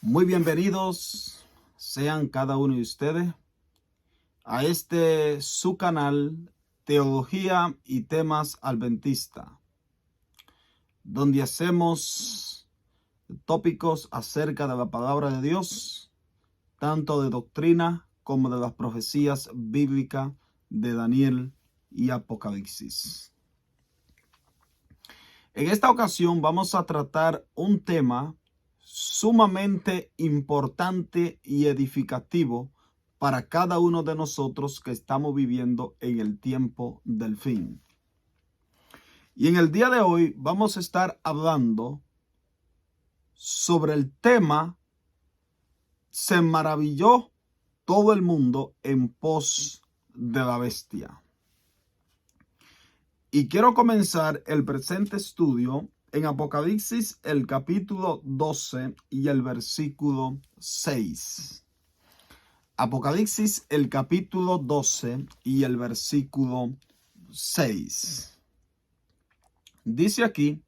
Muy bienvenidos sean cada uno de ustedes a su canal Teología y Temas Adventista, donde hacemos tópicos acerca de la palabra de Dios, tanto de doctrina como de las profecías bíblicas de Daniel y Apocalipsis. En esta ocasión vamos a tratar un tema sumamente importante y edificativo para cada uno de nosotros que estamos viviendo en el tiempo del fin. Y en el día de hoy vamos a estar hablando sobre el tema "Se maravilló todo el mundo en pos de la bestia". Y quiero comenzar el presente estudio en Apocalipsis, el capítulo 12 y el versículo 6. Apocalipsis, el capítulo 12 y el versículo 6. Dice aquí: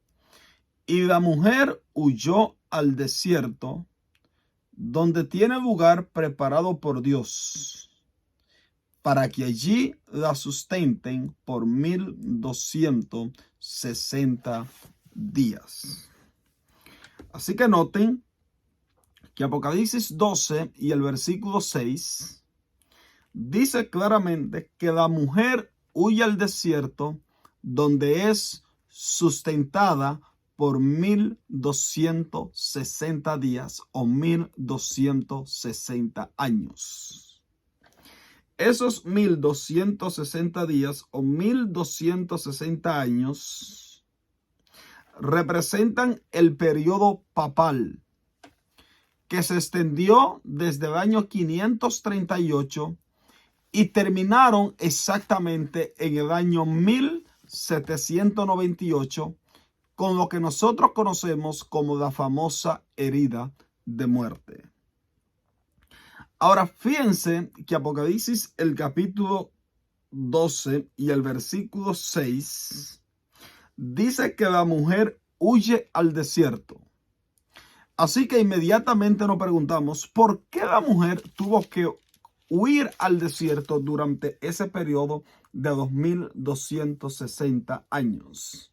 y la mujer huyó al desierto, donde tiene lugar preparado por Dios, para que allí la sustenten por 1260 días. Así que noten que Apocalipsis 12 y el versículo 6 dice claramente que la mujer huye al desierto, donde es sustentada por 1260 días o 1260 años. Esos 1260 días o 1260 años representan el periodo papal que se extendió desde el año 538 y terminaron exactamente en el año 1798 con lo que nosotros conocemos como la famosa herida de muerte. Ahora, fíjense que Apocalipsis, el capítulo 12 y el versículo 6, dice que la mujer huye al desierto. Así que inmediatamente nos preguntamos, ¿por qué la mujer tuvo que huir al desierto durante ese periodo de 2260 años?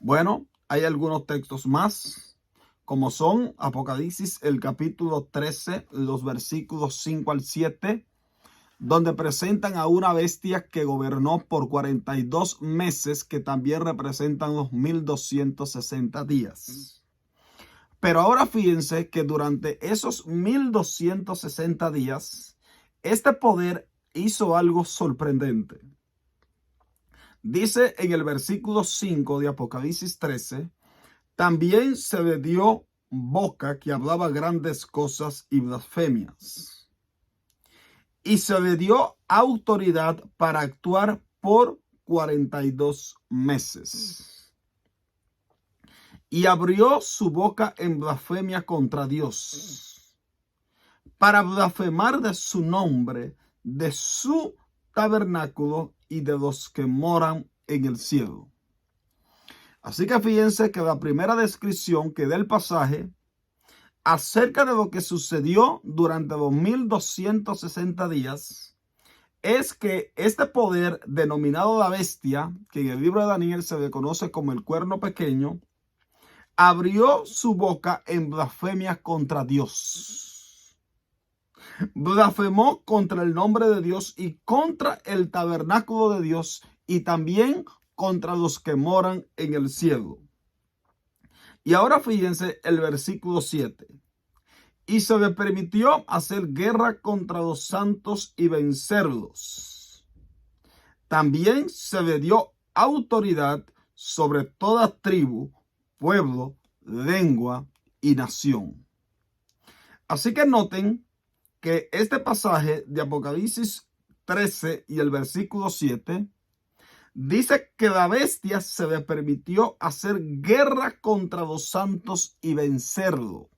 Bueno, hay algunos textos más, como son Apocalipsis, el capítulo 13, los versículos 5 al 7, donde presentan a una bestia que gobernó por 42 meses, que también representan los 1260 días. Pero ahora fíjense que durante esos 1260 días, este poder hizo algo sorprendente. Dice en el versículo 5 de Apocalipsis 13, también se le dio boca que hablaba grandes cosas y blasfemias. Y se le dio autoridad para actuar por 42 meses. Y abrió su boca en blasfemia contra Dios, para blasfemar de su nombre, de su tabernáculo y de los que moran en el cielo. Así que fíjense que la primera descripción que da el pasaje acerca de lo que sucedió durante los 1260 días es que este poder denominado la bestia, que en el libro de Daniel se le conoce como el cuerno pequeño, abrió su boca en blasfemia contra Dios. Blasfemó contra el nombre de Dios y contra el tabernáculo de Dios y también contra los que moran en el cielo. Y ahora fíjense el versículo 7. Y se le permitió hacer guerra contra los santos y vencerlos. También se le dio autoridad sobre toda tribu, pueblo, lengua y nación. Así que noten que este pasaje de Apocalipsis 13 y el versículo 7 dice que la bestia se le permitió hacer guerra contra los santos y vencerlo.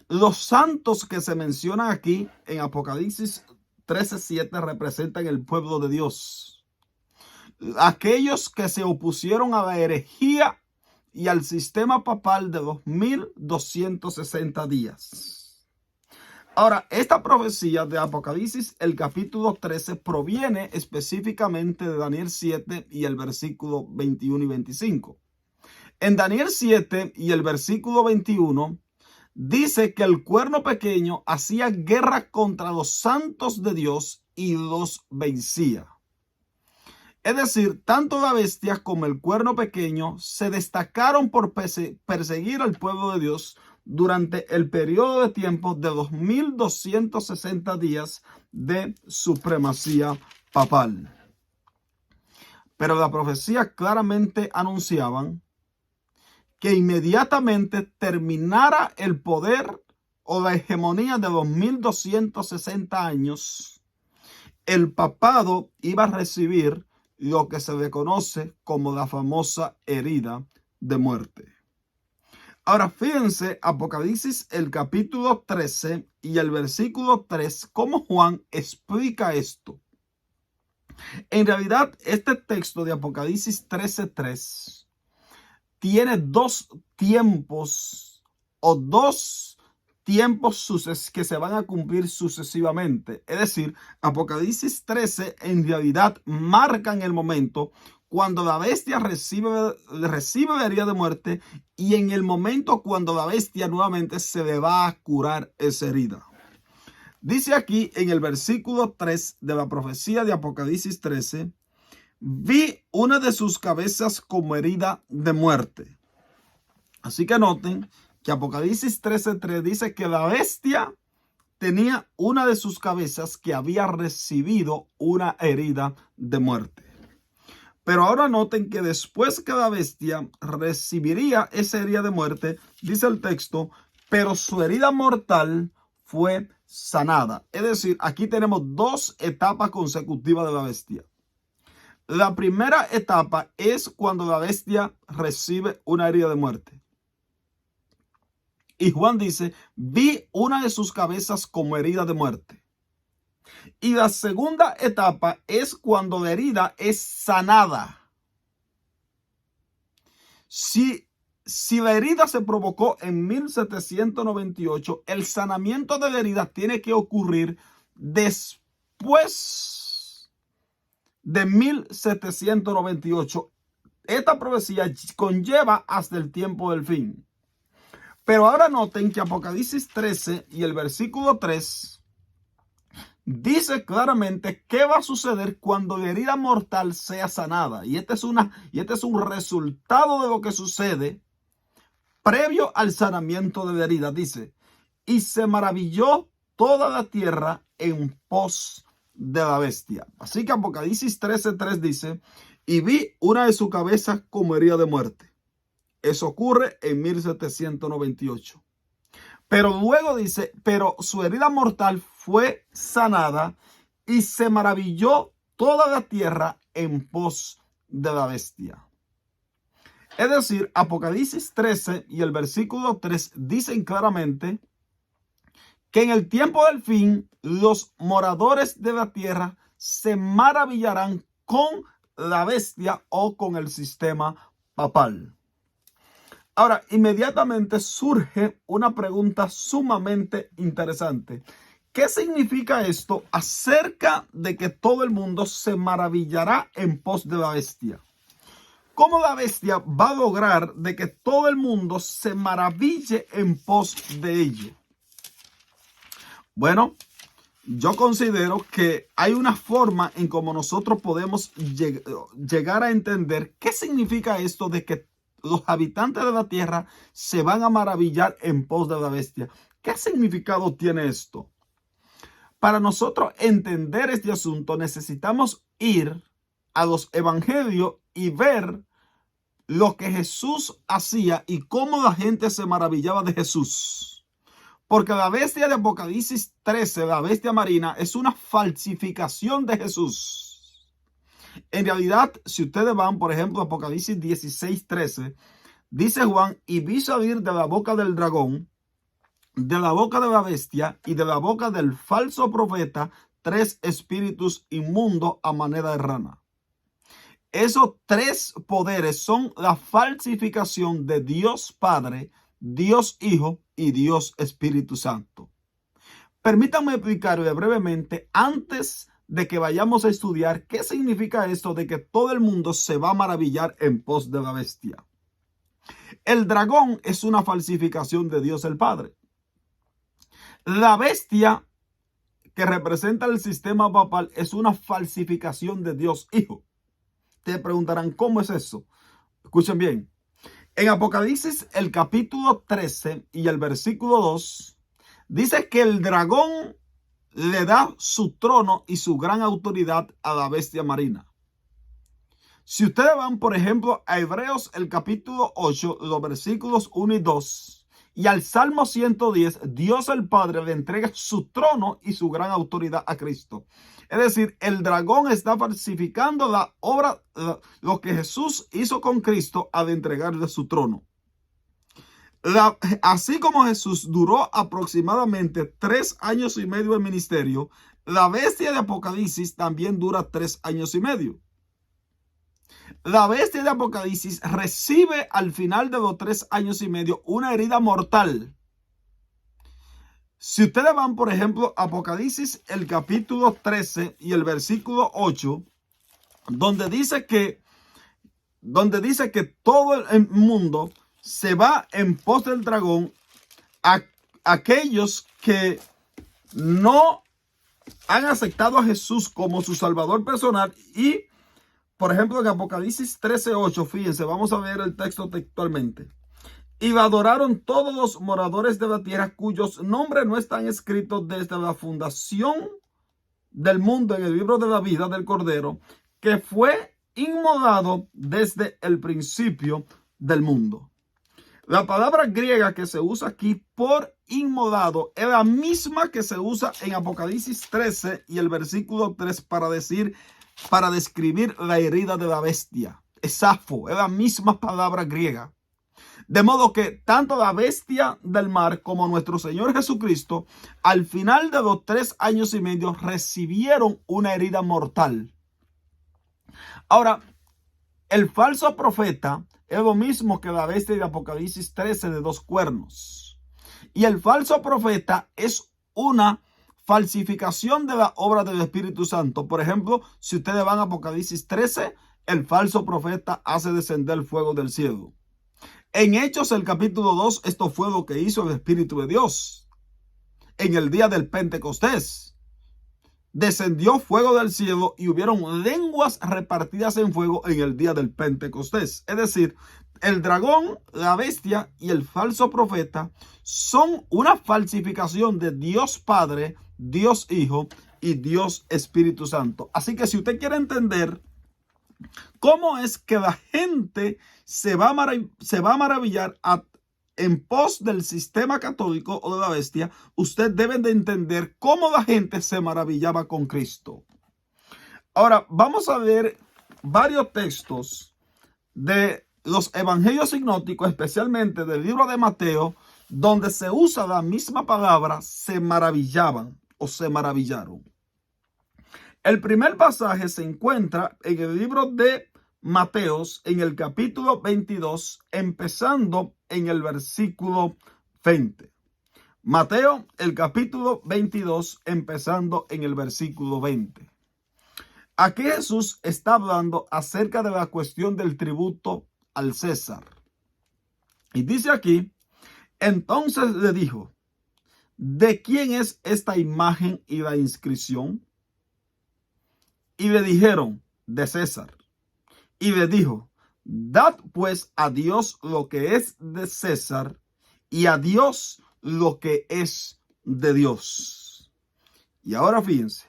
Los santos que se mencionan aquí en Apocalipsis 13:7 representan el pueblo de Dios. Aquellos que se opusieron a la herejía y al sistema papal de 2260 días. Ahora, esta profecía de Apocalipsis, el capítulo 13, proviene específicamente de Daniel 7 y el versículo 21 y 25. En Daniel 7 y el versículo 21, dice que el cuerno pequeño hacía guerra contra los santos de Dios y los vencía. Es decir, tanto la bestia como el cuerno pequeño se destacaron por perseguir al pueblo de Dios durante el periodo de tiempo de 2260 días de supremacía papal. Pero la profecía claramente anunciaban que inmediatamente terminara el poder o la hegemonía de 2260 años, el papado iba a recibir lo que se le conoce como la famosa herida de muerte. Ahora fíjense, Apocalipsis el capítulo 13 y el versículo 3, cómo Juan explica esto. En realidad, este texto de Apocalipsis 13:3 tiene dos tiempos o dos tiempos que se van a cumplir sucesivamente. Es decir, Apocalipsis 13 en realidad marca en el momento cuando la bestia recibe la herida de muerte y en el momento cuando la bestia nuevamente se le va a curar esa herida. Dice aquí en el versículo 3 de la profecía de Apocalipsis 13, vi una de sus cabezas como herida de muerte. Así que noten que Apocalipsis 13:3 dice que la bestia tenía una de sus cabezas que había recibido una herida de muerte. Pero ahora noten que después que la bestia recibiría esa herida de muerte, dice el texto, pero su herida mortal fue sanada. Es decir, aquí tenemos dos etapas consecutivas de la bestia. La primera etapa es cuando la bestia recibe una herida de muerte. Y Juan dice, vi una de sus cabezas como herida de muerte. Y la segunda etapa es cuando la herida es sanada. Si la herida se provocó en 1798, el sanamiento de la herida tiene que ocurrir después de 1798. Esta profecía conlleva hasta el tiempo del fin. Pero ahora noten que Apocalipsis 13 y el versículo 3 dice claramente qué va a suceder cuando la herida mortal sea sanada. Y este es un resultado de lo que sucede previo al sanamiento de la herida. Dice, y se maravilló toda la tierra en pos de la bestia. Así que Apocalipsis 13:3 dice, y vi una de sus cabezas como herida de muerte. Eso ocurre en 1798. Pero luego dice, pero su herida mortal fue sanada y se maravilló toda la tierra en pos de la bestia. Es decir, Apocalipsis 13 y el versículo 3 dicen claramente que en el tiempo del fin los moradores de la tierra se maravillarán con la bestia o con el sistema papal. Ahora, inmediatamente surge una pregunta sumamente interesante. ¿Qué significa esto acerca de que todo el mundo se maravillará en pos de la bestia? ¿Cómo la bestia va a lograr de que todo el mundo se maraville en pos de ello? Bueno, yo considero que hay una forma en cómo nosotros podemos llegar a entender qué significa esto de que los habitantes de la tierra se van a maravillar en pos de la bestia. ¿Qué significado tiene esto? Para nosotros entender este asunto necesitamos ir a los evangelios y ver lo que Jesús hacía y cómo la gente se maravillaba de Jesús. Porque la bestia de Apocalipsis 13, la bestia marina, es una falsificación de Jesús. En realidad, si ustedes van, por ejemplo, a Apocalipsis 16:13, dice Juan, y vi salir de la boca del dragón, de la boca de la bestia y de la boca del falso profeta 3 espíritus inmundos a manera de rana. esos tres poderes son la falsificación de Dios Padre, Dios Hijo y Dios Espíritu Santo. Permítanme explicarle brevemente, antes de que vayamos a estudiar, qué significa esto de que todo el mundo se va a maravillar en pos de la bestia. El dragón es una falsificación de Dios el Padre. La bestia, que representa el sistema papal, es una falsificación de Dios Hijo. Te preguntarán, ¿cómo es eso? Escuchen bien. En Apocalipsis, el capítulo 13 y el versículo 2, dice que el dragón le da su trono y su gran autoridad a la bestia marina. Si ustedes van, por ejemplo, a Hebreos, el capítulo 8, los versículos 1 y 2, y al Salmo 110, Dios el Padre le entrega su trono y su gran autoridad a Cristo. Es decir, el dragón está falsificando la obra, lo que Jesús hizo con Cristo al entregarle su trono. Así como Jesús duró aproximadamente 3 años y medio en ministerio, la bestia de Apocalipsis también dura 3 años y medio. La bestia de Apocalipsis recibe al final de los 3 años y medio una herida mortal. Si ustedes van, por ejemplo, a Apocalipsis, el capítulo 13 y el versículo 8, donde dice que todo el mundo se va en pos del dragón, aquellos que no han aceptado a Jesús como su Salvador personal. Y, por ejemplo, en Apocalipsis 13:8, fíjense, vamos a ver el texto textualmente. Y la adoraron todos los moradores de la tierra cuyos nombres no están escritos desde la fundación del mundo en el libro de la vida del Cordero, que fue inmolado desde el principio del mundo. La palabra griega que se usa aquí por inmolado es la misma que se usa en Apocalipsis 13 y el versículo 3 para describir la herida de la bestia. Esafo, es la misma palabra griega. De modo que tanto la bestia del mar como nuestro Señor Jesucristo, al final de los 3 años y medio, recibieron una herida mortal. Ahora, el falso profeta es lo mismo que la bestia de Apocalipsis 13 de 2 cuernos. Y el falso profeta es una falsificación de la obra del Espíritu Santo. Por ejemplo, si ustedes van a Apocalipsis 13, el falso profeta hace descender fuego del cielo. En Hechos, el capítulo 2, esto fue lo que hizo el Espíritu de Dios. En el día del Pentecostés, descendió fuego del cielo y hubieron lenguas repartidas en fuego en el día del Pentecostés. Es decir, el dragón, la bestia y el falso profeta son una falsificación de Dios Padre, Dios Hijo y Dios Espíritu Santo. Así que si usted quiere entender cómo es que la gente se va a maravillar en pos del sistema católico o de la bestia, usted debe de entender cómo la gente se maravillaba con Cristo. Ahora, vamos a ver varios textos de los evangelios sinópticos, especialmente del libro de Mateo, donde se usa la misma palabra, se maravillaban o se maravillaron. El primer pasaje se encuentra en el libro de Mateos, en el capítulo 22, empezando en el versículo 20. Mateo, el capítulo 22, empezando en el versículo 20. Aquí Jesús está hablando acerca de la cuestión del tributo al César. Y dice aquí, entonces le dijo, ¿de quién es esta imagen y la inscripción? Y le dijeron, de César. Y le dijo, dad pues a Dios lo que es de César y a Dios lo que es de Dios. Y ahora fíjense,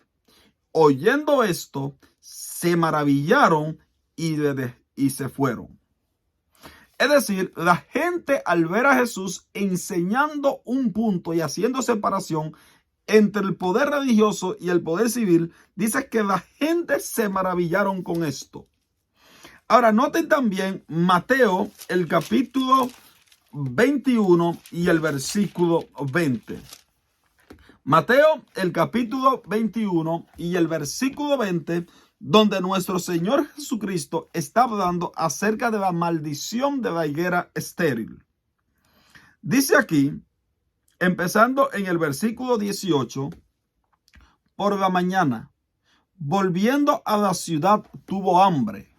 oyendo esto, se maravillaron y se fueron. Es decir, la gente al ver a Jesús enseñando un punto y haciendo separación entre el poder religioso y el poder civil, dice que la gente se maravillaron con esto. Ahora, noten también Mateo, el capítulo 21 y el versículo 20. Mateo, el capítulo 21 y el versículo 20, donde nuestro Señor Jesucristo está hablando acerca de la maldición de la higuera estéril. Dice aquí, empezando en el versículo 18, por la mañana, volviendo a la ciudad, tuvo hambre.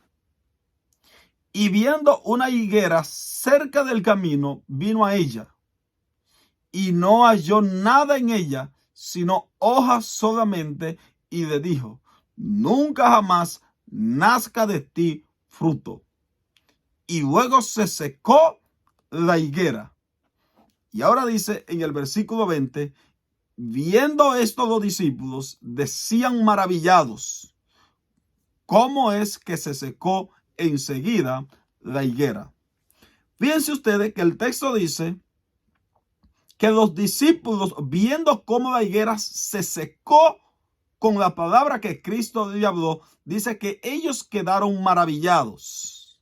Y viendo una higuera cerca del camino, vino a ella. Y no halló nada en ella, sino hojas solamente, y le dijo: nunca jamás nazca de ti fruto. Y luego se secó la higuera. Y ahora dice en el versículo 20, viendo esto los discípulos decían maravillados, ¿cómo es que se secó enseguida la higuera? Fíjense ustedes que el texto dice que los discípulos, viendo cómo la higuera se secó con la palabra que Cristo le habló, dice que ellos quedaron maravillados.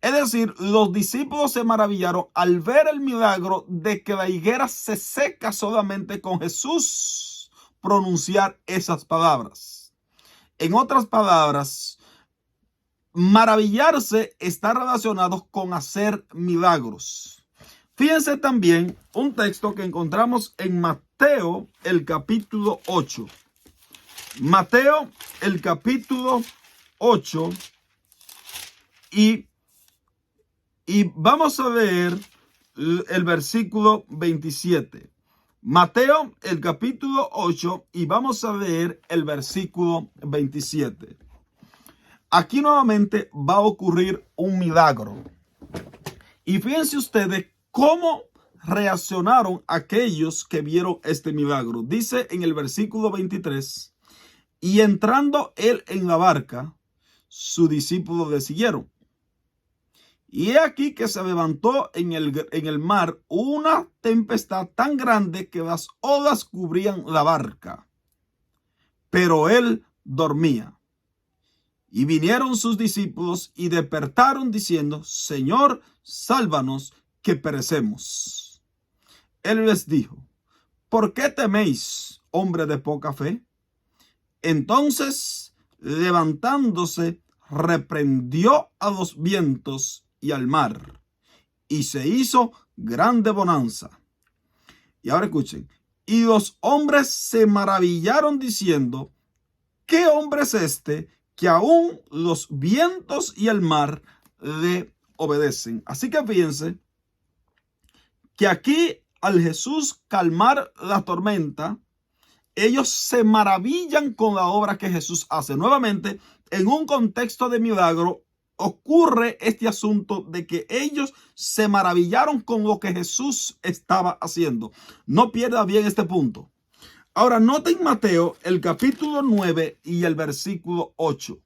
Es decir, los discípulos se maravillaron al ver el milagro de que la higuera se seca solamente con Jesús pronunciar esas palabras. En otras palabras, maravillarse está relacionado con hacer milagros. Fíjense también un texto que encontramos en Mateo, el capítulo 8. Mateo, el capítulo 8, y vamos a leer el versículo 27. Mateo, el capítulo 8, y vamos a leer el versículo 27. Aquí nuevamente va a ocurrir un milagro. Y fíjense ustedes cómo reaccionaron aquellos que vieron este milagro. Dice en el versículo 23, y entrando él en la barca, sus discípulos le siguieron. Y he aquí que se levantó en el mar una tempestad tan grande que las olas cubrían la barca. Pero él dormía. Y vinieron sus discípulos y despertaron diciendo: Señor, sálvanos, que perecemos. Él les dijo: ¿por qué teméis, hombre de poca fe? Entonces, levantándose, reprendió a los vientos y al mar, y se hizo grande bonanza. Y ahora escuchen, y los hombres se maravillaron diciendo: ¿qué hombre es este que aún los vientos y el mar le obedecen? Así que fíjense que aquí, al Jesús calmar la tormenta, ellos se maravillan con la obra que Jesús hace. Nuevamente, en un contexto de milagro, ocurre este asunto de que ellos se maravillaron con lo que Jesús estaba haciendo. No pierda bien este punto. Ahora, noten Mateo, el capítulo 9 y el versículo 8.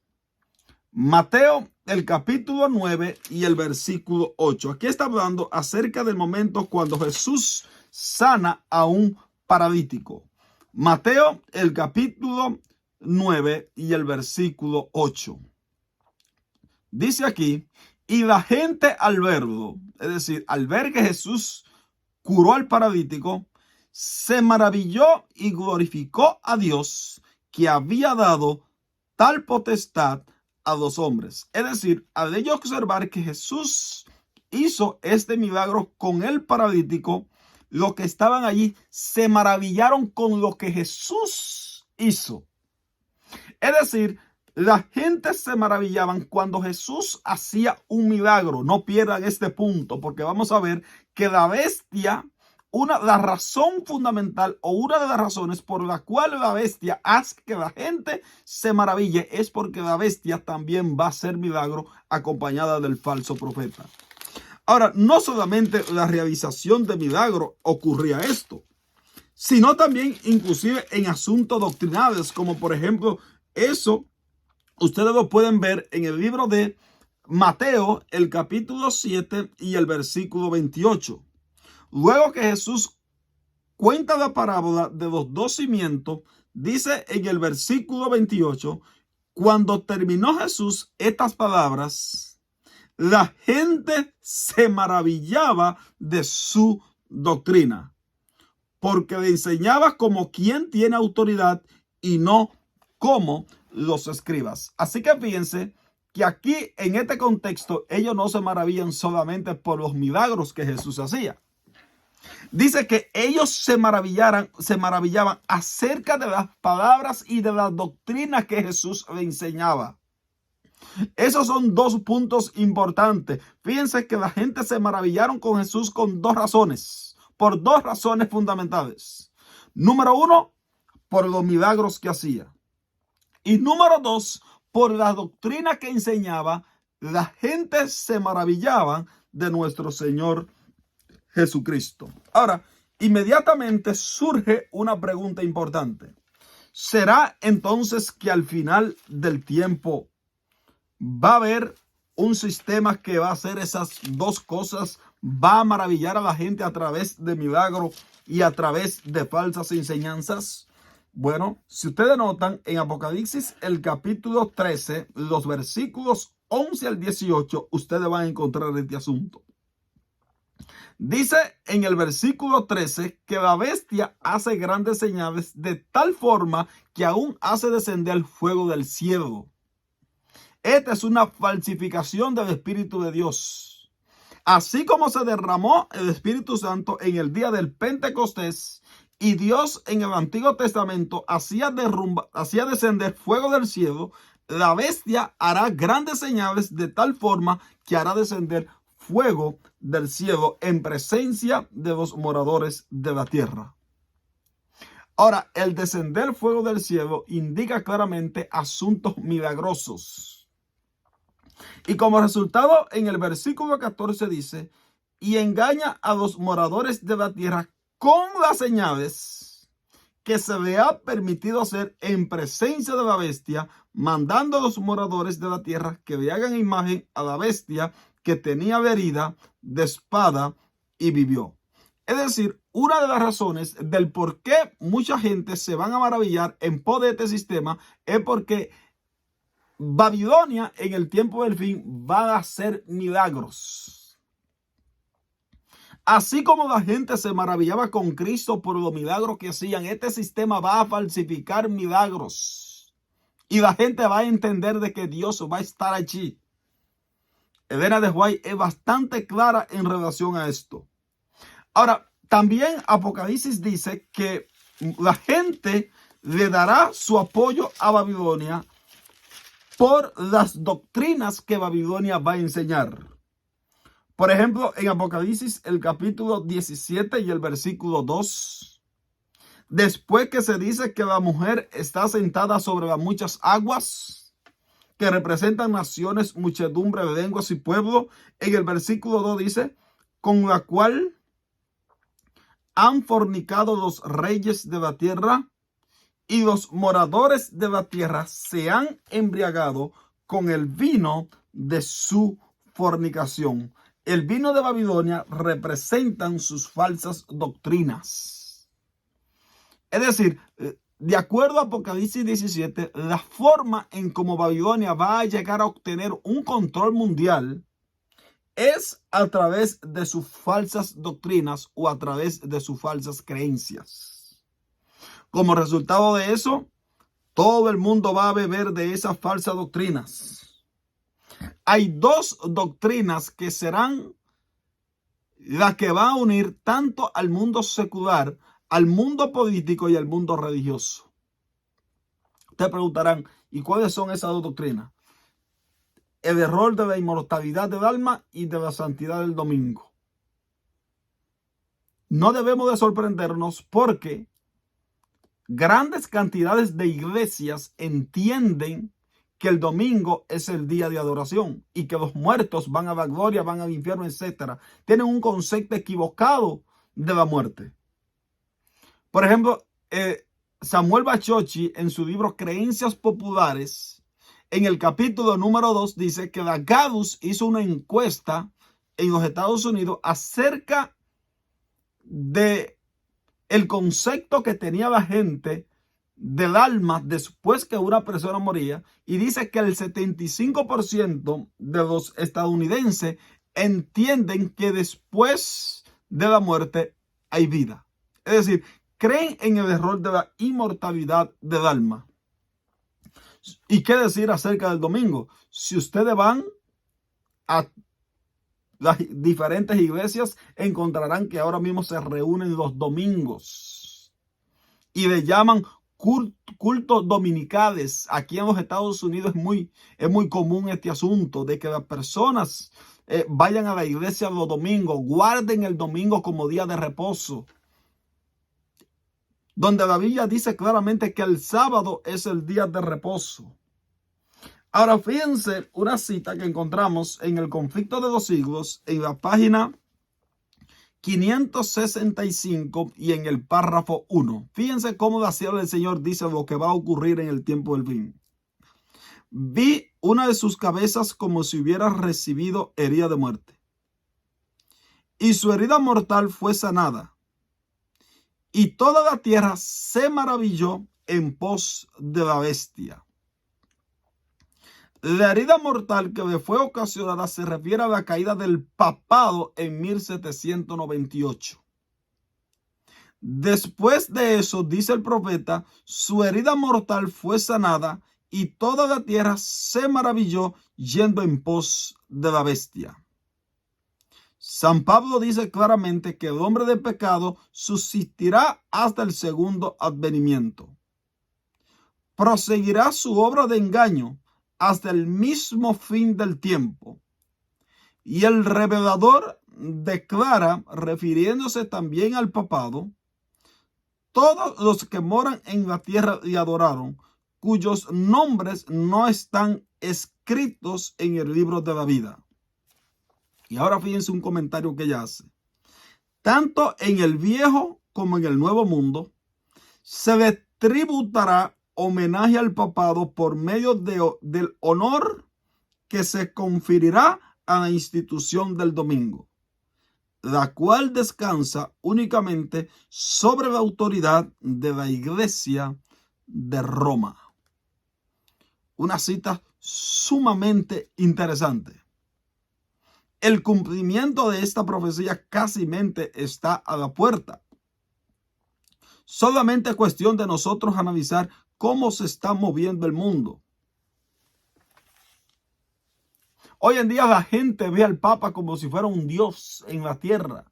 Mateo, el capítulo 9 y el versículo 8. Aquí está hablando acerca del momento cuando Jesús sana a un paralítico. Mateo, el capítulo 9 y el versículo 8. Dice aquí, y la gente al verlo, es decir, al ver que Jesús curó al paralítico, se maravilló y glorificó a Dios que había dado tal potestad a los hombres. Es decir, al ellos observar que Jesús hizo este milagro con el paralítico, los que estaban allí se maravillaron con lo que Jesús hizo. Es decir, la gente se maravillaban cuando Jesús hacía un milagro. No pierdan este punto, porque vamos a ver que la bestia, la razón fundamental o una de las razones por la cual la bestia hace que la gente se maraville es porque la bestia también va a hacer milagro acompañada del falso profeta. Ahora, no solamente la realización de milagro ocurría esto, sino también inclusive en asuntos doctrinales, como por ejemplo eso. Ustedes lo pueden ver en el libro de Mateo, el capítulo 7 y el versículo 28. Luego que Jesús cuenta la parábola de los dos cimientos, dice en el versículo 28, cuando terminó Jesús estas palabras, la gente se maravillaba de su doctrina, porque le enseñaba como quien tiene autoridad y no como los escribas. Así que fíjense que aquí en este contexto ellos no se maravillan solamente por los milagros que Jesús hacía. Dice que ellos se maravillaban acerca de las palabras y de las doctrinas que Jesús le enseñaba. Esos son dos puntos importantes. Fíjense que la gente se maravillaron con Jesús con dos razones, por dos razones fundamentales. Número uno, por los milagros que hacía. Y número dos, por la doctrina que enseñaba. La gente se maravillaba de nuestro Señor Jesucristo. Ahora, inmediatamente surge una pregunta importante. ¿Será entonces que al final del tiempo va a haber un sistema que va a hacer esas dos cosas? ¿Va a maravillar a la gente a través de milagros y a través de falsas enseñanzas? Bueno, si ustedes notan, en Apocalipsis, el capítulo 13, los versículos 11 al 18, ustedes van a encontrar este asunto. Dice en el versículo 13 que la bestia hace grandes señales de tal forma que aún hace descender fuego del cielo. Esta es una falsificación del Espíritu de Dios. Así como se derramó el Espíritu Santo en el día del Pentecostés y Dios en el Antiguo Testamento hacía descender fuego del cielo, la bestia hará grandes señales de tal forma que hará descender fuego del cielo en presencia de los moradores de la tierra. Ahora, el descender fuego del cielo indica claramente asuntos milagrosos. Y como resultado, en el versículo 14 dice, y engaña a los moradores de la tierra con las señales que se le ha permitido hacer en presencia de la bestia, mandando a los moradores de la tierra que le hagan imagen a la bestia que tenía herida de espada y vivió. Es decir, una de las razones del por qué mucha gente se van a maravillar en pos de este sistema es porque Babilonia en el tiempo del fin va a hacer milagros. Así como la gente se maravillaba con Cristo por los milagros que hacían, este sistema va a falsificar milagros. Y la gente va a entender de que Dios va a estar allí. Elena de White es bastante clara en relación a esto. Ahora, también Apocalipsis dice que la gente le dará su apoyo a Babilonia por las doctrinas que Babilonia va a enseñar. Por ejemplo, en Apocalipsis, el capítulo 17 y el versículo 2, después que se dice que la mujer está sentada sobre las muchas aguas, que representan naciones, muchedumbre de lenguas y pueblos, en el versículo 2 dice, con la cual han fornicado los reyes de la tierra y los moradores de la tierra se han embriagado con el vino de su fornicación. El vino de Babilonia representan sus falsas doctrinas. Es decir, de acuerdo a Apocalipsis 17, la forma en cómo Babilonia va a llegar a obtener un control mundial es a través de sus falsas doctrinas o a través de sus falsas creencias. Como resultado de eso, todo el mundo va a beber de esas falsas doctrinas. Hay dos doctrinas que serán las que van a unir tanto al mundo secular, al mundo político y al mundo religioso. Ustedes preguntarán, ¿y cuáles son esas dos doctrinas? El error de la inmortalidad del alma y de la santidad del domingo. No debemos de sorprendernos porque grandes cantidades de iglesias entienden que el domingo es el día de adoración y que los muertos van a la gloria, van al infierno, etc. Tienen un concepto equivocado de la muerte. Por ejemplo, Samuel Bachochi, en su libro Creencias Populares, en el capítulo número 2, dice que la Gadus hizo una encuesta en los Estados Unidos acerca de el concepto que tenía la gente del alma después que una persona moría, y dice que el 75% de los estadounidenses entienden que después de la muerte hay vida. Es decir, creen en el error de la inmortalidad del alma. ¿Y qué decir acerca del domingo? Si ustedes van a las diferentes iglesias, encontrarán que ahora mismo se reúnen los domingos y le llaman cultos dominicales. Aquí en los Estados Unidos es muy común este asunto de que las personas vayan a la iglesia los domingos, guarden el domingo como día de reposo, donde la Biblia dice claramente que el sábado es el día de reposo. Ahora fíjense una cita que encontramos en el Conflicto de los Siglos, en la página 565 y en el párrafo 1. Fíjense cómo la sierva del Señor dice lo que va a ocurrir en el tiempo del fin. Vi una de sus cabezas como si hubiera recibido herida de muerte, y su herida mortal fue sanada, y toda la tierra se maravilló en pos de la bestia. La herida mortal que le fue ocasionada se refiere a la caída del papado en 1798. Después de eso, dice el profeta, su herida mortal fue sanada y toda la tierra se maravilló yendo en pos de la bestia. San Pablo dice claramente que el hombre de pecado subsistirá hasta el segundo advenimiento. Proseguirá su obra de engaño hasta el mismo fin del tiempo. Y el revelador declara, refiriéndose también al papado, todos los que moran en la tierra y adoraron, cuyos nombres no están escritos en el libro de la vida. Y ahora fíjense un comentario que ella hace. Tanto en el viejo como en el nuevo mundo, se le tributará homenaje al papado por medio del honor que se conferirá a la institución del domingo, la cual descansa únicamente sobre la autoridad de la Iglesia de Roma. Una cita sumamente interesante. El cumplimiento de esta profecía casi está a la puerta. Solamente es cuestión de nosotros analizar cómo se está moviendo el mundo. Hoy en día la gente ve al Papa como si fuera un dios en la tierra.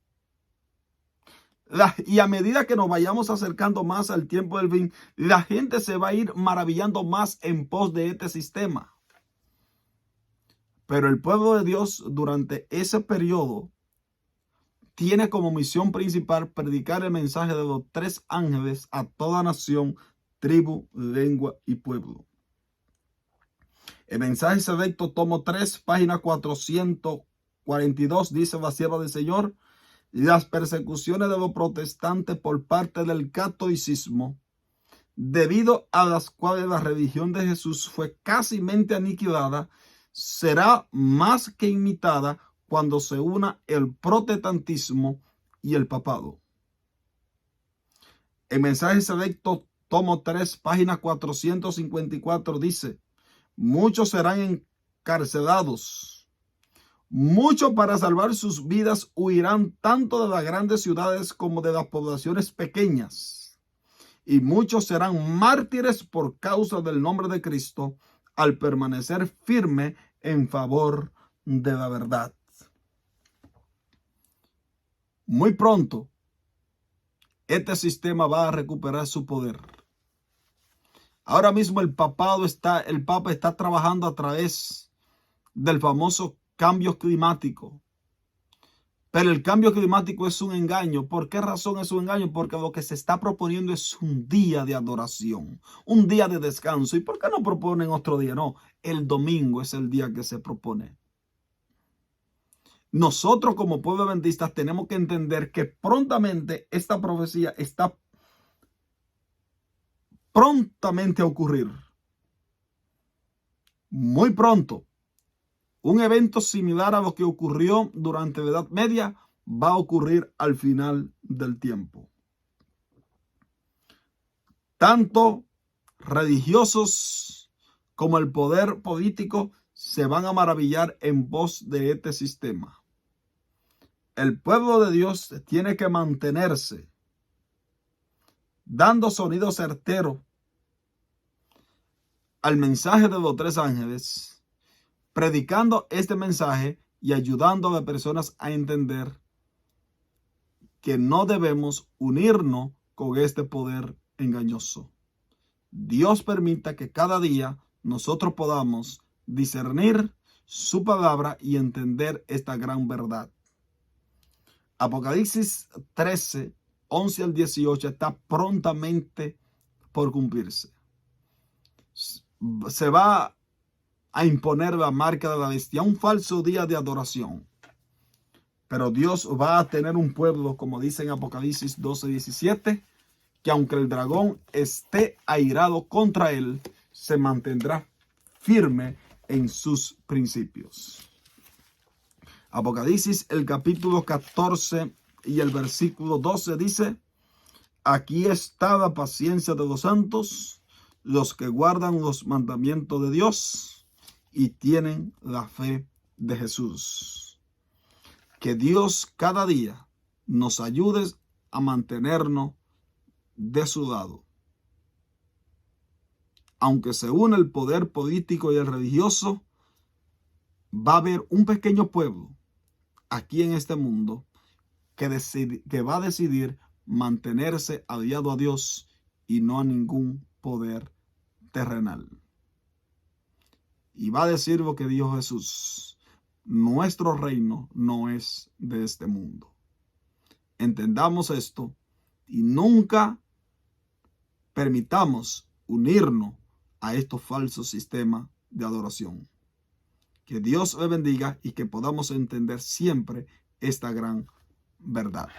Y a medida que nos vayamos acercando más al tiempo del fin, la gente se va a ir maravillando más en pos de este sistema. Pero el pueblo de Dios durante ese periodo tiene como misión principal predicar el mensaje de los tres ángeles a toda nación, tribu, lengua y pueblo. El mensaje selecto, tomo 3, página 442, dice la sierva del Señor: las persecuciones de los protestantes por parte del catolicismo, debido a las cuales la religión de Jesús fue casi aniquilada, será más que imitada cuando se una el protestantismo y el papado. El mensaje selecto, tomo 3, página 454, dice: muchos serán encarcelados, muchos para salvar sus vidas huirán tanto de las grandes ciudades como de las poblaciones pequeñas, y muchos serán mártires por causa del nombre de Cristo, al permanecer firme en favor de la verdad. Muy pronto, este sistema va a recuperar su poder. Ahora mismo el Papa está trabajando a través del famoso cambio climático. Pero el cambio climático es un engaño. ¿Por qué razón es un engaño? Porque lo que se está proponiendo es un día de adoración, un día de descanso. ¿Y por qué no proponen otro día? No, el domingo es el día que se propone. Nosotros como pueblo adventista tenemos que entender que prontamente esta profecía está prontamente a ocurrir. Muy pronto. Un evento similar a lo que ocurrió durante la Edad Media va a ocurrir al final del tiempo. Tanto religiosos como el poder político se van a maravillar en pos de este sistema. El pueblo de Dios tiene que mantenerse dando sonido certero al mensaje de los 3 ángeles, predicando este mensaje y ayudando a las personas a entender que no debemos unirnos con este poder engañoso. Dios permita que cada día nosotros podamos discernir su palabra y entender esta gran verdad. Apocalipsis 13, 11 al 18 está prontamente por cumplirse. Se va a imponer la marca de la bestia, un falso día de adoración. Pero Dios va a tener un pueblo, como dice en Apocalipsis 12, 17, que aunque el dragón esté airado contra él, se mantendrá firme en sus principios. Apocalipsis, el capítulo 14 y el versículo 12 dice: aquí está la paciencia de los santos, los que guardan los mandamientos de Dios y tienen la fe de Jesús. Que Dios cada día nos ayude a mantenernos de su lado. Aunque se une el poder político y el religioso, va a haber un pequeño pueblo aquí en este mundo que va a decidir mantenerse aliado a Dios y no a ningún poder terrenal. Y va a decir lo que dijo Jesús: nuestro reino no es de este mundo. Entendamos esto y nunca permitamos unirnos a estos falsos sistemas de adoración. Que Dios le bendiga y que podamos entender siempre esta gran verdad.